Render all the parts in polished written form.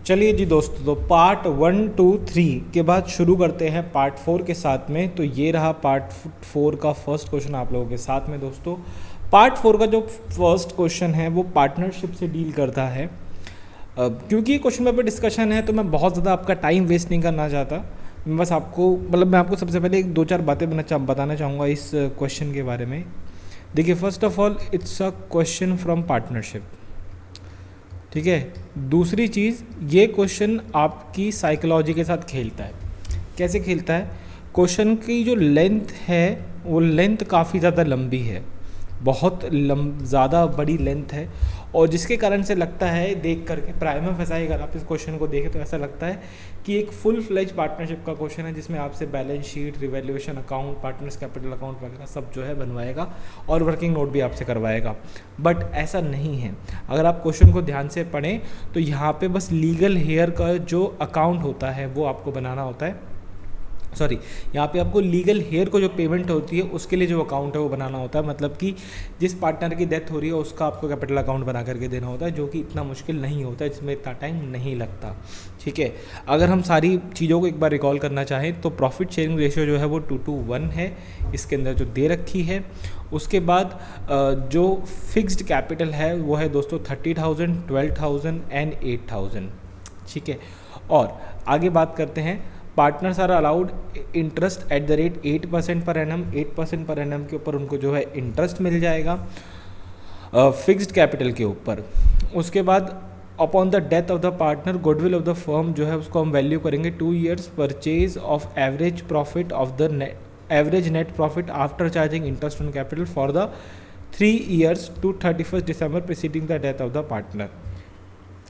चलिए जी दोस्तों, तो पार्ट 1, 2, 3 के बाद शुरू करते हैं पार्ट 4 के साथ में। तो ये रहा पार्ट 4 का फर्स्ट क्वेश्चन आप लोगों के साथ में दोस्तों। पार्ट 4 का जो फर्स्ट क्वेश्चन है वो पार्टनरशिप से डील करता है। क्योंकि ये क्वेश्चन पेपर डिस्कशन है तो मैं बहुत ज़्यादा आपका टाइम वेस्ट नहीं करना चाहता। मैं आपको सबसे पहले एक दो चार बातें बताना चाहूँगा इस क्वेश्चन के बारे में। देखिए, first of all it's a question from partnership, ठीक है। दूसरी चीज़, ये क्वेश्चन आपकी साइकोलॉजी के साथ खेलता है। कैसे खेलता है? क्वेश्चन की जो लेंथ है वो लेंथ काफ़ी ज़्यादा लंबी है, बहुत ज़्यादा बड़ी लेंथ है, और जिसके कारण से लगता है देख करके प्राइमा फेसाई अगर आप इस क्वेश्चन को देखें तो ऐसा लगता है कि एक फुल फ्लेज पार्टनरशिप का क्वेश्चन है, जिसमें आपसे balance sheet, revaluation account, partners capital account वगैरह सब जो है बनवाएगा और वर्किंग नोट भी आपसे करवाएगा। बट ऐसा नहीं है। अगर आप क्वेश्चन को ध्यान से पढ़ें तो यहाँ पे बस लीगल हेयर का जो अकाउंट होता है वो आपको बनाना होता है। यहाँ पे आपको लीगल हेयर को जो पेमेंट होती है उसके लिए जो अकाउंट है वो बनाना होता है। मतलब कि जिस पार्टनर की डेथ हो रही है उसका आपको कैपिटल अकाउंट बना करके देना होता है, जो कि इतना मुश्किल नहीं होता है, जिसमें इतना टाइम नहीं लगता, ठीक है। अगर हम सारी चीज़ों को एक बार रिकॉल करना चाहें तो प्रॉफिट शेयरिंग रेशियो जो है वो 2:1 है, इसके अंदर जो दे रखी है। उसके बाद जो फिक्स्ड कैपिटल है वो है दोस्तों 30,000, 12,000 एंड 8,000, ठीक है। और आगे बात करते हैं, partners are allowed interest at the rate 8% per annum. 8% per annum के ऊपर उनको जो है इंटरेस्ट मिल जाएगा फिक्स्ड कैपिटल के ऊपर। उसके बाद upon the death of the partner, goodwill of the firm जो है उसको हम वैल्यू करेंगे 2 years purchase of average profit of the average net profit after charging interest on capital for the 3 years to 31 December preceding the death of the partner,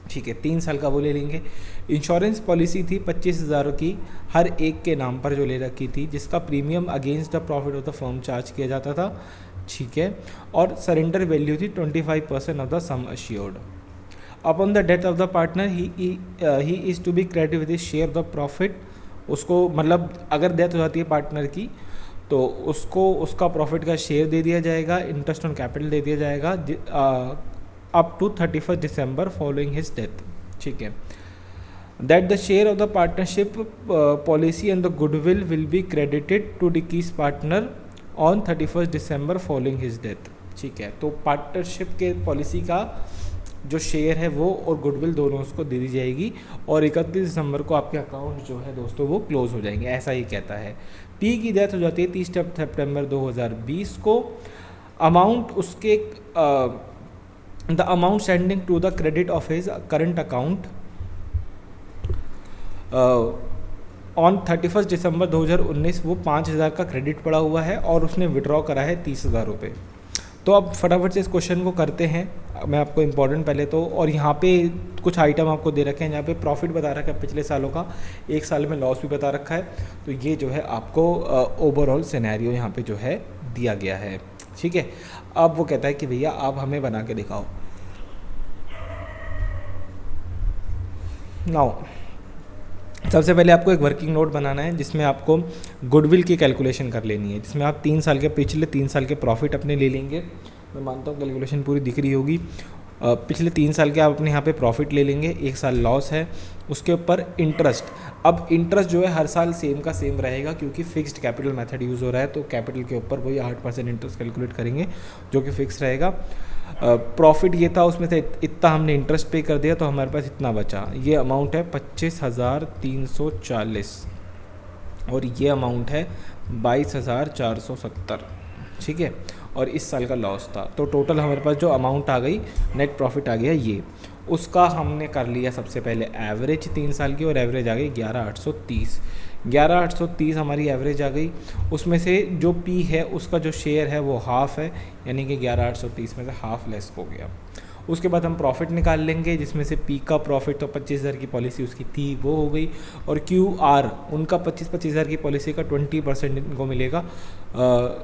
ठीक है। 3 साल का वो ले लेंगे। इंश्योरेंस पॉलिसी थी 25,000 की हर एक के नाम पर जो ले रखी थी, जिसका premium against the profit of the firm charge किया जाता था, ठीक है। और सरेंडर वैल्यू थी 25% of the sum assured. Upon the death of the partner he is to be credit with share the profit. उसको मतलब अगर डेथ हो जाती है पार्टनर की तो उसको उसका प्रॉफिट का शेयर दे दिया जाएगा, इंटरेस्ट ऑन कैपिटल दे दिया जाएगा up to 31 December following his death, ठीक है। That the share of the partnership policy and the goodwill will be credited to डिकीज partner on 31 December following his death, ठीक है। तो पार्टनरशिप के पॉलिसी का जो शेयर है वो और गुडविल दोनों उसको दे दी जाएगी, और 31 दिसंबर को आपके अकाउंट जो है दोस्तों वो क्लोज हो जाएंगे, ऐसा ही कहता है। पी की डेथ हो जाती है 30 सितंबर 2020 को। अमाउंट उसके the amount sending to the credit of his current account on 31 December 2019 वो 5,000 का क्रेडिट पड़ा हुआ है और उसने विड्रॉ करा है 30,000 रुपये। तो अब फटाफट से इस क्वेश्चन को करते हैं। मैं आपको इम्पोर्टेंट पहले तो, और यहाँ पे कुछ आइटम आपको दे रखे हैं, यहाँ पे प्रॉफिट बता रखा है पिछले सालों का, एक साल में लॉस भी बता रखा है। तो ये जो है आपको ओवरऑल सिनेरियो यहाँ पे जो है दिया गया है, ठीक है। अब वो कहता है कि भैया आप हमें बना के दिखाओ। नाउ सबसे पहले आपको एक वर्किंग नोट बनाना है जिसमें आपको गुडविल की कैलकुलेशन कर लेनी है, जिसमें आप पिछले 3 साल के प्रॉफिट अपने ले लेंगे। मैं मानता हूँ कैलकुलेशन पूरी दिख रही होगी। पिछले 3 साल के आप अपने यहाँ पे प्रॉफिट ले लेंगे, 1 साल लॉस है, उसके ऊपर इंटरेस्ट। अब इंटरेस्ट जो है हर साल सेम का सेम रहेगा, क्योंकि फिक्स्ड कैपिटल मेथड यूज़ हो रहा है, तो कैपिटल के ऊपर वही 8% इंटरेस्ट कैलकुलेट करेंगे जो कि फिक्स रहेगा। प्रॉफिट ये था, उसमें से इतना हमने इंटरेस्ट पे कर दिया तो हमारे पास इतना बचा। ये अमाउंट है 25,340 और ये अमाउंट है 22,470, ठीक है। और इस साल का लॉस था, तो टोटल हमारे पास जो अमाउंट आ गई, नेट प्रॉफिट आ गया ये। उसका हमने कर लिया सबसे पहले एवरेज 3 साल की, और एवरेज आ गई 11,830। 11,830 हमारी एवरेज आ गई। उसमें से जो पी है उसका जो शेयर है वो हाफ़ है, यानी कि 11,830 में से हाफ़ लेस हो गया। उसके बाद हम प्रॉफिट निकाल लेंगे, जिसमें से पी का प्रॉफिट तो 25,000 की पॉलिसी उसकी थी वो हो गई, और क्यू आर उनका 25,000 की पॉलिसी का 20% इनको मिलेगा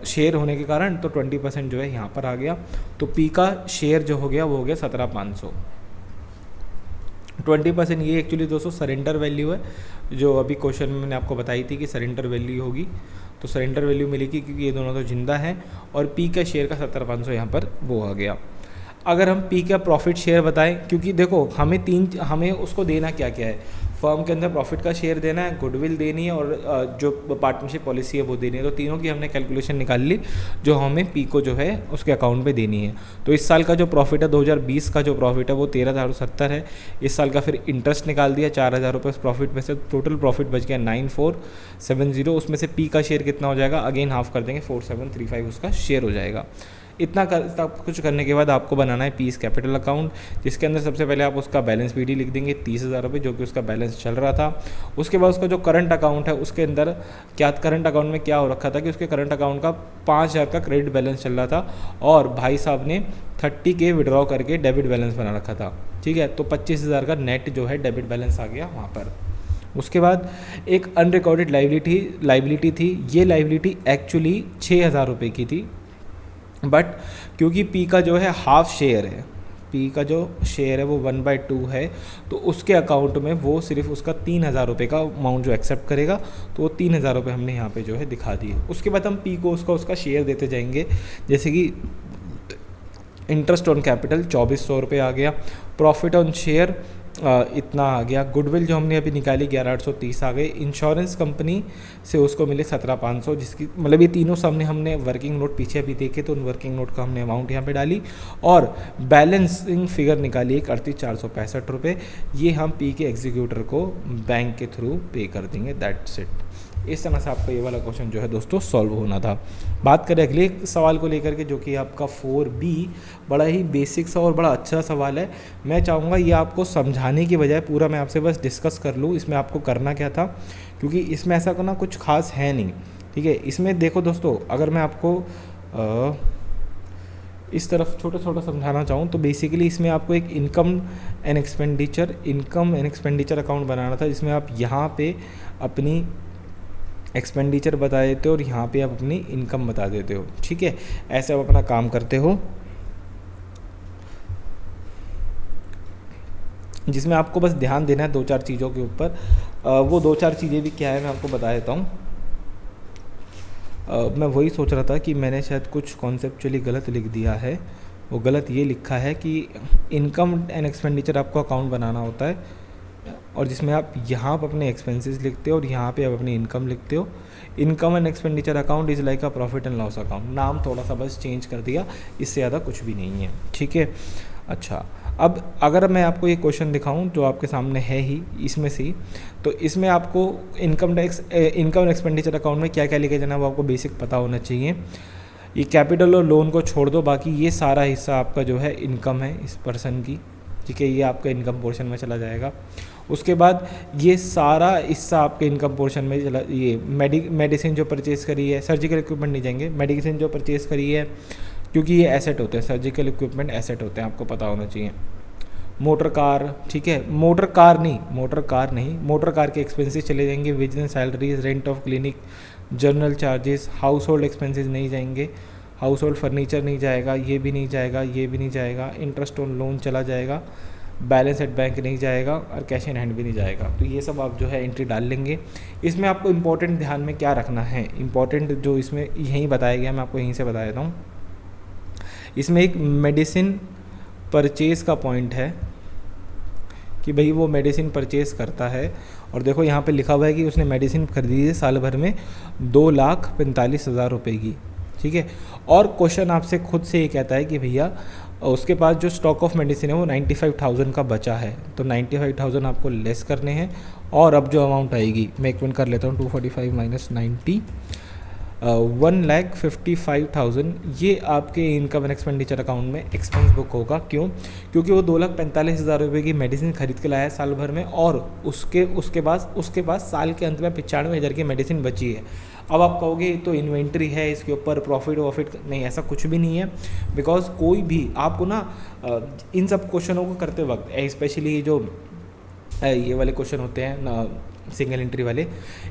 शेयर होने के कारण, तो 20% जो है यहाँ पर आ गया। तो पी का शेयर जो हो गया वो हो गया 17,500। 20% ये एक्चुअली दोस्तों सरेंडर वैल्यू है, जो अभी क्वेश्चन में मैंने आपको बताई थी कि सरेंडर वैल्यू होगी, तो सरेंडर वैल्यू मिलेगी क्योंकि ये दोनों तो जिंदा हैं, और पी का शेयर का 17,500 यहाँ पर वो आ गया। अगर हम पी का प्रॉफिट शेयर बताएं, क्योंकि देखो हमें उसको देना क्या क्या है, फर्म के अंदर प्रॉफिट का शेयर देना है, गुडविल देनी है और जो पार्टनरशिप पॉलिसी है वो देनी है। तो तीनों की हमने कैलकुलेशन निकाल ली जो हमें पी को जो है उसके अकाउंट पे देनी है। तो इस साल का जो प्रॉफिट है 2020 का जो प्रॉफिट है वो 13,070 है। इस साल का फिर इंटरेस्ट निकाल दिया 4,000 रुपये प्रॉफिट में से, टोटल प्रॉफिट बच गया 9470। उसमें से पी का शेयर कितना हो जाएगा, अगेन हाफ कर देंगे, 4735 उसका शेयर हो जाएगा। इतना सब कुछ करने के बाद आपको बनाना है पीस कैपिटल अकाउंट, जिसके अंदर सबसे पहले आप उसका बैलेंस पीडी लिख देंगे 30,000 रुपये, जो कि उसका बैलेंस चल रहा था। उसके बाद उसका जो करंट अकाउंट है उसके अंदर क्या करंट अकाउंट में क्या हो रखा था कि उसके करंट अकाउंट का 5,000 का क्रेडिट बैलेंस चल रहा था और भाई साहब ने 30K विड्रॉ करके डेबिट बैलेंस बना रखा था। ठीक है, तो 25,000 का नेट जो है डेबिट बैलेंस आ गया वहाँ पर। उसके बाद एक अनरिकॉर्डेड लाइबिलिटी थी। ये लाइबिलिटी एक्चुअली 6,000 रुपये की थी, बट क्योंकि पी का जो है हाफ शेयर है, पी का जो शेयर है वो 1/2 है, तो उसके अकाउंट में वो सिर्फ उसका 3,000 रुपये का अमाउंट जो एक्सेप्ट करेगा, तो वो 3,000 रुपये हमने यहाँ पे जो है दिखा दिए। उसके बाद हम पी को उसका शेयर देते जाएंगे, जैसे कि इंटरेस्ट ऑन कैपिटल 2,400 रुपये आ गया, प्रॉफिट ऑन शेयर इतना आ गया, गुडविल जो हमने अभी निकाली 11,830 आ गए, इंश्योरेंस कंपनी से उसको मिले 17,500, जिसकी मतलब ये तीनों सामने हमने वर्किंग नोट पीछे अभी देखे तो उन वर्किंग नोट का हमने अमाउंट यहाँ पे डाली और बैलेंसिंग फिगर निकाली 31,465 रुपये। ये हम पी के एग्जीक्यूटर को बैंक के थ्रू पे कर देंगे, दैट्स इट। इस तरह से आपका ये वाला क्वेश्चन जो है दोस्तों सॉल्व होना था। बात करें अगले सवाल को लेकर के, जो कि आपका 4B, बड़ा ही बेसिक सा और बड़ा अच्छा सवाल है। मैं चाहूँगा ये आपको समझाने की बजाय पूरा मैं आपसे बस डिस्कस कर लूँ इसमें आपको करना क्या था, क्योंकि इसमें ऐसा करना कुछ खास है नहीं। ठीक है, इसमें देखो दोस्तों, अगर मैं आपको इस तरफ छोटा समझाना चाहूँ तो बेसिकली इसमें आपको एक इनकम एंड एक्सपेंडिचर अकाउंट बनाना था, जिसमें आप यहाँ पे अपनी एक्सपेंडिचर बता देते हो और यहाँ पे आप अपनी इनकम बता देते हो। ठीक है, ऐसे आप अपना काम करते हो, जिसमें आपको बस ध्यान देना है 2-4 चीज़ों के ऊपर। वो 2-4 चीज़ें भी क्या है मैं आपको बता देता हूँ। मैं वही सोच रहा था कि मैंने शायद कुछ कॉन्सेप्चुअली गलत लिख दिया है। वो गलत ये लिखा है कि इनकम एंड एक्सपेंडिचर आपको अकाउंट बनाना होता है, और जिसमें आप यहाँ पर अपने एक्सपेंसेस लिखते हो और यहाँ पे आप अपनी इनकम लिखते हो। Income and expenditure account is like a profit and loss account. नाम थोड़ा सा बस चेंज कर दिया, इससे ज़्यादा कुछ भी नहीं है। ठीक है, अच्छा, अब अगर मैं आपको ये क्वेश्चन दिखाऊं जो आपके सामने है ही इसमें से, तो इसमें आपको इनकम एंड एक्सपेंडिचर अकाउंट में क्या क्या लेके जाना है वो आपको बेसिक पता होना चाहिए। ये कैपिटल और लोन को छोड़ दो, बाकी ये सारा हिस्सा आपका जो है इनकम है इस पर्सन की। ठीक है, ये आपका इनकम पोर्शन में चला जाएगा। उसके बाद ये सारा हिस्सा आपके इनकम पोर्शन में चला, ये मेडिसिन जो परचेज़ करी है, सर्जिकल इक्विपमेंट नहीं जाएंगे, मेडिसिन जो परचेज़ करी है, क्योंकि ये एसेट होते हैं, सर्जिकल इक्विपमेंट एसेट होते हैं, आपको पता होना चाहिए। मोटर कार, ठीक है, मोटर कार के एक्सपेंसेस चले जाएंगे, vigilance salaries, rent of clinic, journal charges, house hold expenses नहीं जाएंगे, हाउस होल्ड फर्नीचर नहीं जाएगा, ये भी नहीं जाएगा, इंटरेस्ट ऑन लोन चला जाएगा, बैलेंस एट बैंक नहीं जाएगा और कैश इन हैंड भी नहीं जाएगा। तो ये सब आप जो है एंट्री डाल लेंगे। इसमें आपको इंपॉर्टेंट ध्यान में क्या रखना है, इंपॉर्टेंट जो इसमें यहीं बताया गया, मैं आपको यहीं से बता देता हूँ। इसमें एक मेडिसिन परचेज़ का पॉइंट है कि भाई वो मेडिसिन परचेज़ करता है, और देखो यहाँ पे लिखा हुआ है कि उसने मेडिसिन खरीदी है साल भर में 2,45,000 रुपये की। ठीक है, और क्वेश्चन आपसे खुद से ये कहता है कि भैया उसके पास जो स्टॉक ऑफ मेडिसिन है वो 95,000 का बचा है, तो 95,000 आपको लेस करने हैं, और अब जो अमाउंट आएगी मैं एक मिनट कर लेता हूँ, 245 माइनस 90, 1,55,000 ये आपके इनकम एंड एक्सपेंडिचर अकाउंट में एक्सपेंस बुक होगा। क्यों? क्योंकि वो 2,45,000 रुपये की मेडिसिन खरीद के लाया है साल भर में, और उसके बाद साल के अंत में 95,000 की मेडिसिन बची है। अब आप कहोगे तो इन्वेंट्री है, इसके ऊपर प्रॉफिट नहीं, ऐसा कुछ भी नहीं है। बिकॉज कोई भी आपको ना इन सब क्वेश्चनों को करते वक्त, स्पेशली जो ये वाले क्वेश्चन होते हैं ना सिंगल एंट्री वाले,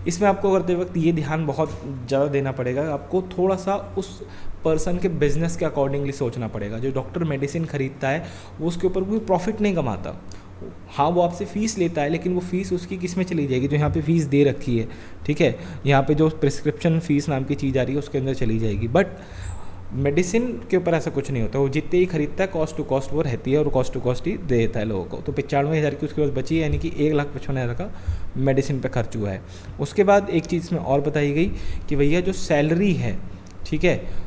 इसमें आपको करते वक्त ये ध्यान बहुत ज़्यादा देना पड़ेगा। आपको थोड़ा सा उस पर्सन के बिजनेस के अकॉर्डिंगली सोचना पड़ेगा। जो डॉक्टर मेडिसिन खरीदता है वो उसके ऊपर कोई प्रॉफिट नहीं कमाता। हाँ, वो आपसे फ़ीस लेता है, लेकिन वो फ़ीस उसकी किस में चली जाएगी? जो यहाँ पे फ़ीस दे रखी है, ठीक है, यहाँ पे जो प्रिस्क्रिप्शन फ़ीस नाम की चीज़ आ रही है उसके अंदर चली जाएगी। बट मेडिसिन के ऊपर ऐसा कुछ नहीं होता, वो जितने ही खरीदता है कॉस्ट टू कॉस्ट वो रहती है और कॉस्ट टू कॉस्ट ही दे देता है लोगों को। तो 95,000 की उसके पास बची है, यानी कि 1,55,000 का मेडिसिन पे खर्च हुआ है। उसके बाद एक चीज़ में और बताई गई कि भैया जो सैलरी है, ठीक है,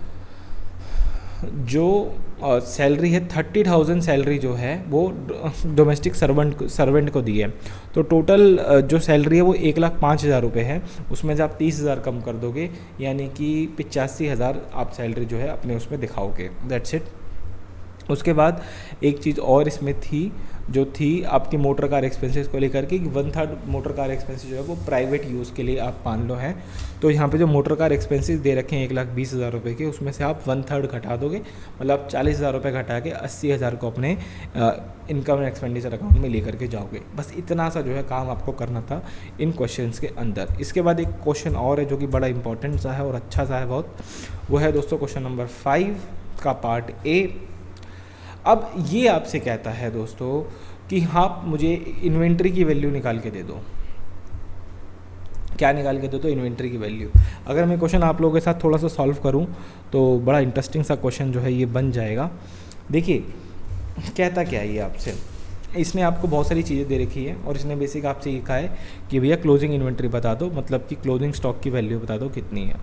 जो सैलरी है 30,000 सैलरी जो है वो डोमेस्टिक सर्वेंट को दी है। तो टोटल जो सैलरी है वो 1,05,000 रुपये है, उसमें से आप 30,000 कम कर दोगे, यानी कि 85,000 आप सैलरी जो है अपने उसमें दिखाओगे। That's it. उसके बाद एक चीज़ और इसमें थी, जो थी आपकी मोटर कार एक्सपेंसेस को लेकर के, कि 1/3 मोटर कार एक्सपेंसेस जो है वो प्राइवेट यूज़ के लिए आप मान लो हैं। तो यहाँ पे जो मोटर कार एक्सपेंसेस दे रखे हैं 1,20,000 रुपये के, उसमें से आप 1/3 घटा दोगे, मतलब 40,000 रुपये घटा के 80,000 को अपने इनकम एंड एक्सपेंडिचर अकाउंट में लेकर के जाओगे। बस इतना सा जो है काम आपको करना था इन क्वेश्चंस के अंदर। इसके बाद एक क्वेश्चन और है जो कि बड़ा इंपॉर्टेंट सा है और अच्छा सा है बहुत, वो है दोस्तों क्वेश्चन नंबर 5 का पार्ट ए। अब ये आपसे कहता है दोस्तों कि हाँ मुझे इन्वेंट्री की वैल्यू निकाल के दे दो। क्या निकाल के दो? तो इन्वेंट्री की वैल्यू। अगर मैं क्वेश्चन आप लोगों के साथ थोड़ा सा सॉल्व करूं तो बड़ा इंटरेस्टिंग सा क्वेश्चन जो है ये बन जाएगा। देखिए कहता क्या है ये आपसे, इसने आपको बहुत सारी चीज़ें दे रखी है और इसने बेसिक आपसे ये कहा है कि भैया क्लोजिंग इन्वेंट्री बता दो, मतलब कि क्लोजिंग स्टॉक की वैल्यू बता दो कितनी है।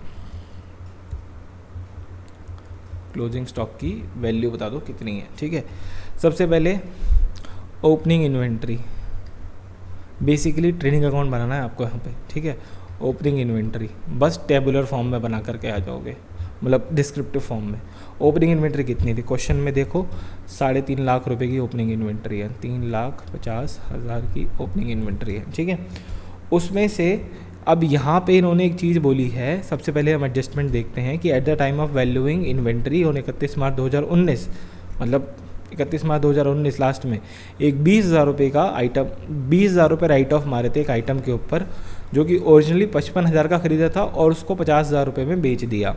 क्लोजिंग स्टॉक की वैल्यू बता दो कितनी है, ठीक है। सबसे पहले opening inventory, basically trading account बनाना है आपको यहाँ पे, ठीक है। ओपनिंग इन्वेंट्री बस टेबुलर फॉर्म में बना करके आ जाओगे, मतलब डिस्क्रिप्टिव फॉर्म में। ओपनिंग इन्वेंट्री कितनी थी क्वेश्चन में देखो, 3.5 लाख रुपए की ओपनिंग इन्वेंट्री है, 3,50,000 की ओपनिंग इन्वेंट्री है, ठीक है। उसमें से अब यहाँ पे इन्होंने एक चीज़ बोली है, सबसे पहले हम एडजस्टमेंट देखते हैं कि at the time of valuing inventory on 31 मार्च 2019, मतलब 31 मार्च 2019 लास्ट में एक 20,000 रुपये का आइटम, 20,000 रुपये राइट ऑफ मारे थे एक आइटम के ऊपर, जो कि ओरिजिनली 55,000 का खरीदा था और उसको 50,000 रुपये में बेच दिया।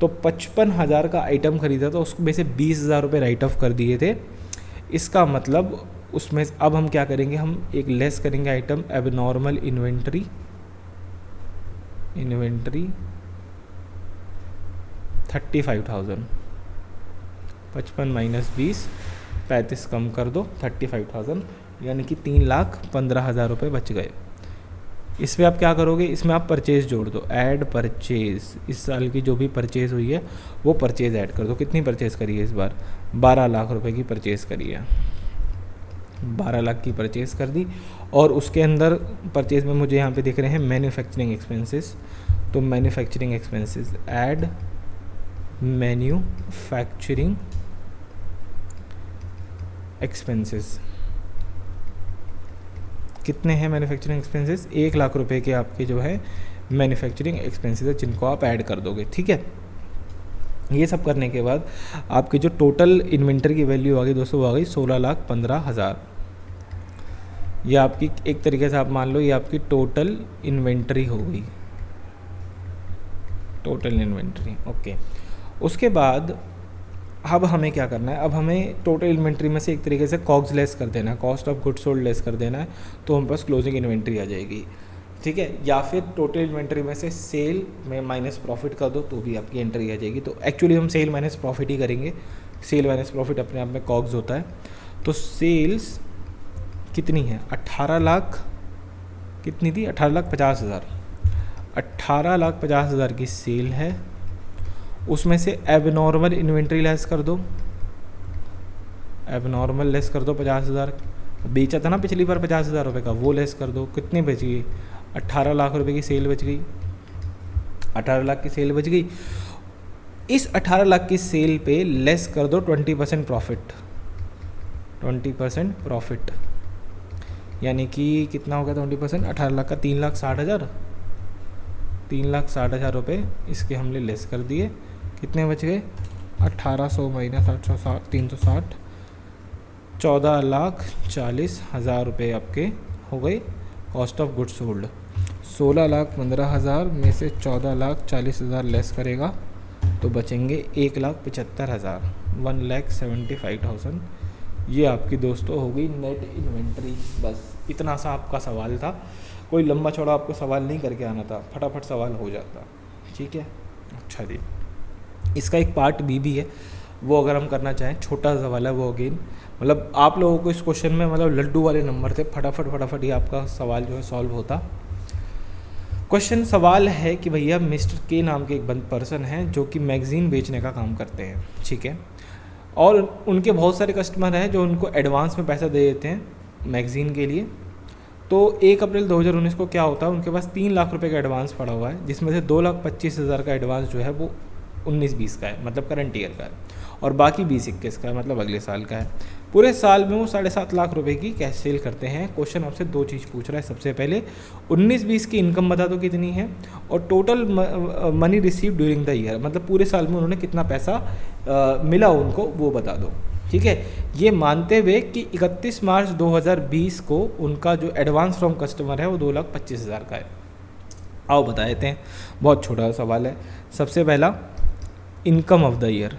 तो 55,000 का आइटम खरीदा था, उसको में से 20,000 रुपये राइट ऑफ कर दिए थे। इसका मतलब उसमें अब हम क्या करेंगे, हम एक लेस करेंगे आइटम एबनॉर्मल इन्वेंट्री 35,000, 55 माइनस 20, 35 कम कर दो, 35,000, यानी कि 3,15,000 रुपये बच गए। इसमें आप क्या करोगे, इसमें आप परचेज़ जोड़ दो, ऐड परचेज़, इस साल की जो भी परचेज़ हुई है वो परचेज़ ऐड कर दो। कितनी परचेज़ करी है इस बार? 12 लाख रुपए की परचेज़ करी है, 12 लाख की परचेज़ कर दी। और उसके अंदर परचेज़ में मुझे यहाँ पे दिख रहे हैं मैन्युफैक्चरिंग एक्सपेंसेस, तो manufacturing expenses add manufacturing expenses, कितने हैं मैन्युफैक्चरिंग एक्सपेंसेस? 1 लाख रुपए के आपके जो है मैन्युफैक्चरिंग एक्सपेंसेस है, जिनको आप ऐड कर दोगे, ठीक है। ये सब करने के बाद आपकी जो टोटल इन्वेंटरी की वैल्यू आ गई दोस्तों, वो आ गई 16,15,000। ये आपकी एक तरीके से आप मान लो ये आपकी टोटल इन्वेंटरी हो गई, टोटल इन्वेंटरी, ओके। उसके बाद अब हमें क्या करना है, अब हमें टोटल इन्वेंट्री में से एक तरीके से कॉग्स लेस कर देना है, cost of goods sold less कर देना है, तो हम पास क्लोजिंग इन्वेंट्री आ जाएगी, ठीक है। या फिर टोटल इन्वेंट्री में से सेल में माइनस प्रॉफिट कर दो तो भी आपकी एंट्री आ जाएगी। तो एक्चुअली हम सेल माइनस प्रॉफिट ही करेंगे, सेल माइनस प्रॉफिट अपने आप में कॉग्स होता है। तो सेल्स कितनी है? 18 लाख, कितनी थी? 18,50,000, 18,50,000 की सेल है। उसमें से एबनॉर्मल इन्वेंट्री लेस कर दो, एबनॉर्मल लेस कर दो 50,000, बेचा था ना पिछली बार 50,000 रुपये का, वो लेस कर दो। कितनी बच गई? 18 लाख रुपए की सेल बच गई, 18 लाख की सेल बच गई। इस 18 लाख की सेल पे लेस कर दो 20% प्रॉफिट, 20% प्रॉफिट, यानी कि कितना हो गया 20%? 18 लाख का 3,60,000, 3,60,000 रुपये इसके हमने लेस कर दिए। कितने बच गए? 1,800 माइनस 860, 360, 14,40,000 रुपये आपके हो गए कॉस्ट ऑफ गुड्स सोल्ड। 16,15,000 में से 14,40,000 लेस करेगा तो बचेंगे 1,75,000, 1,75,000। ये आपकी दोस्तों हो गई नेट इन्वेंट्री। बस इतना सा आपका सवाल था, कोई लंबा चौड़ा आपको सवाल नहीं करके आना था, फटाफट सवाल हो जाता, ठीक है। अच्छा जी। इसका एक पार्ट बी भी है, वो अगर हम करना चाहें, छोटा सा वाला, वो अगेन मतलब आप लोगों को इस क्वेश्चन में मतलब लड्डू वाले नंबर थे, फटाफट ही आपका सवाल जो है सॉल्व होता। क्वेश्चन सवाल है कि भैया मिस्टर के नाम के एक बंद पर्सन हैं जो कि मैगज़ीन बेचने का काम करते हैं, ठीक है, और उनके बहुत सारे कस्टमर हैं जो उनको एडवांस में पैसा दे देते हैं मैगज़ीन के लिए। तो 1 अप्रैल 2019 को क्या होता है, उनके पास 3 लाख रुपए का एडवांस पड़ा हुआ है, जिसमें से 2,25,000 का एडवांस जो है वो 19-20 का है, मतलब करंट ईयर का है, और बाकी 20-21 का है, मतलब अगले साल का है। पूरे साल में वो 7.5 लाख रुपए की कैश सेल करते हैं। क्वेश्चन आपसे 2 चीज़ पूछ रहा है। सबसे पहले 19-20 की इनकम बता दो कितनी है, और total money receive during the year, मतलब पूरे साल में उन्होंने कितना पैसा मिला उनको, वो बता दो, ठीक है। ये मानते हुए कि 31 मार्च 2020 को उनका जो एडवांस फ्रॉम कस्टमर है वो 2,25,000 का है। आओ बता देते हैं, बहुत छोटा सवाल है। सबसे पहला income of the year,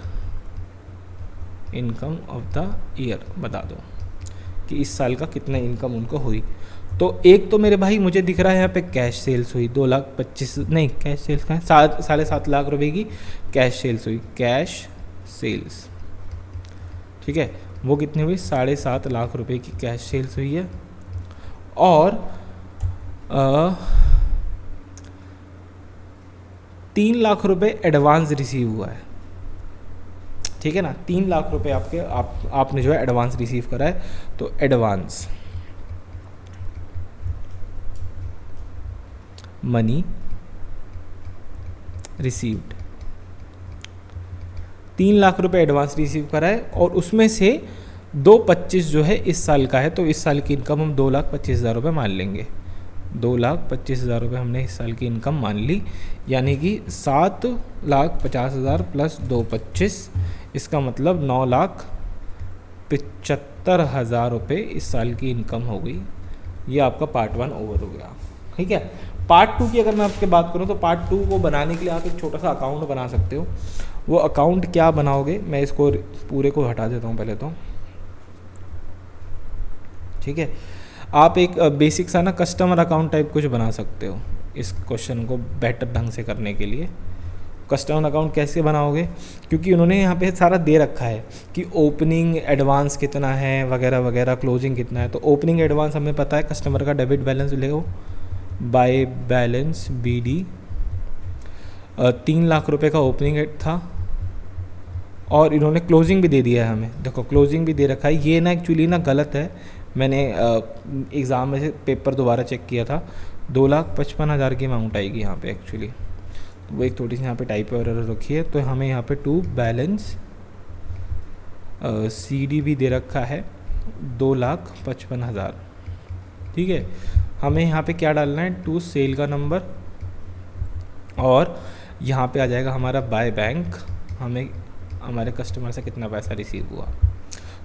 income of the year बता दो कि इस साल का कितना इनकम उनको हुई। तो एक तो मेरे भाई मुझे दिख रहा है यहाँ पे कैश सेल्स हुई 2,25,000, नहीं कैश सेल्स का है 7.5 लाख रुपए की कैश सेल्स हुई, कैश सेल्स, ठीक है, वो कितनी हुई 7.5 लाख रुपए की कैश सेल्स हुई है। और 3 लाख रुपए एडवांस रिसीव हुआ है, ठीक है ना, 3 लाख रुपए आपने जो है एडवांस रिसीव करा है। तो एडवांस मनी रिसीव्ड, 3 लाख रुपए एडवांस रिसीव करा है, और उसमें से 2,25 जो है इस साल का है, तो इस साल की इनकम हम 2,25,000 रुपये मान लेंगे। 2,25,000 रुपये हमने इस साल की इनकम मान ली, यानी कि 7,50,000 प्लस 2,25, इसका मतलब 9,75,000 रुपये इस साल की इनकम हो गई। ये आपका पार्ट 1 ओवर हो गया, ठीक है। पार्ट 2 की अगर मैं आपके बात करूँ तो पार्ट 2 को बनाने के लिए आप एक छोटा सा अकाउंट बना सकते हो। वो अकाउंट क्या बनाओगे, मैं इसको पूरे को हटा देता हूँ पहले तो, ठीक है। आप एक बेसिक सा ना कस्टमर अकाउंट टाइप कुछ बना सकते हो इस क्वेश्चन को बेटर ढंग से करने के लिए। कस्टमर अकाउंट कैसे बनाओगे, क्योंकि उन्होंने यहाँ पे सारा दे रखा है कि ओपनिंग एडवांस कितना है वगैरह वगैरह, क्लोजिंग कितना है। तो ओपनिंग एडवांस हमें पता है, कस्टमर का डेबिट बैलेंस ले लो, बाय बैलेंस BD, 3 लाख रुपए का ओपनिंग था, और इन्होंने क्लोजिंग भी दे दिया है हमें। देखो क्लोजिंग भी दे रखा है, ये ना एक्चुअली ना गलत है, मैंने एग्ज़ाम में से पेपर दोबारा चेक किया था, 2,55,000 की अमाउंट आएगी यहाँ पे एक्चुअली। तो वो एक थोड़ी सी यहाँ पे टाइप एरर रखी है, तो हमें यहाँ पे टू बैलेंस CD भी दे रखा है 2,55,000, ठीक है। हमें यहाँ पे क्या डालना है, टू सेल का नंबर, और यहाँ पे आ जाएगा हमारा बाय बैंक, हमें हमारे कस्टमर से कितना पैसा रिसीव हुआ।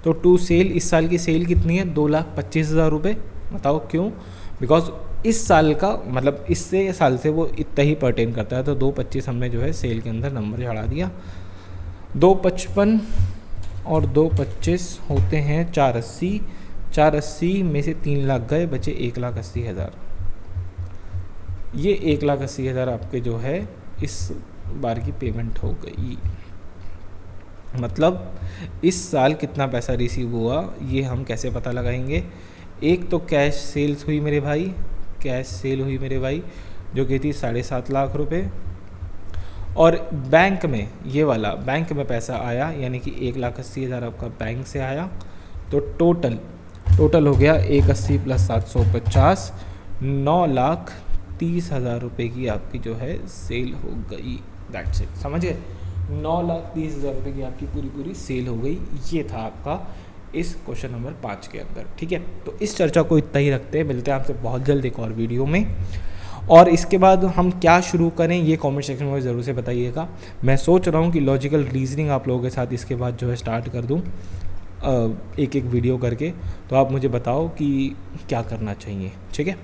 तो टू सेल, इस साल की सेल कितनी है, 2,25,000 रुपये। बताओ क्यों, बिकॉज इस साल का मतलब इससे साल से वो इतना ही पर्टेन करता है, तो 2,25 हमने जो है सेल के अंदर नंबर चढ़ा दिया। 2,55 और 2,25 होते हैं 480, 480 में से 3 लाख गए, बचे 1,80,000। ये 1,80,000 आपके जो है इस बार की पेमेंट हो गई। मतलब इस साल कितना पैसा रिसीव हुआ ये हम कैसे पता लगाएंगे। एक तो कैश सेल्स हुई मेरे भाई, कैश सेल हुई मेरे भाई जो कि थी 7.5 लाख रुपए, और बैंक में ये वाला बैंक में पैसा आया यानी कि 1,80,000 आपका बैंक से आया। तो टोटल हो गया 180 प्लस 750, 9,30,000 रुपये की आपकी जो है सेल हो गई। दैट्स इट, समझिए 9,30,000 रुपये की आपकी पूरी सेल हो गई। ये था आपका इस क्वेश्चन नंबर 5 के अंदर, ठीक है। तो इस चर्चा को इतना ही रखते हैं, मिलते हैं आपसे बहुत जल्द एक और वीडियो में। और इसके बाद हम क्या शुरू करें ये कमेंट सेक्शन में ज़रूर से बताइएगा। मैं सोच रहा हूँ कि लॉजिकल रीजनिंग आप लोगों के साथ इसके बाद जो है स्टार्ट कर दूँ एक वीडियो करके। तो आप मुझे बताओ कि क्या करना चाहिए, ठीक है।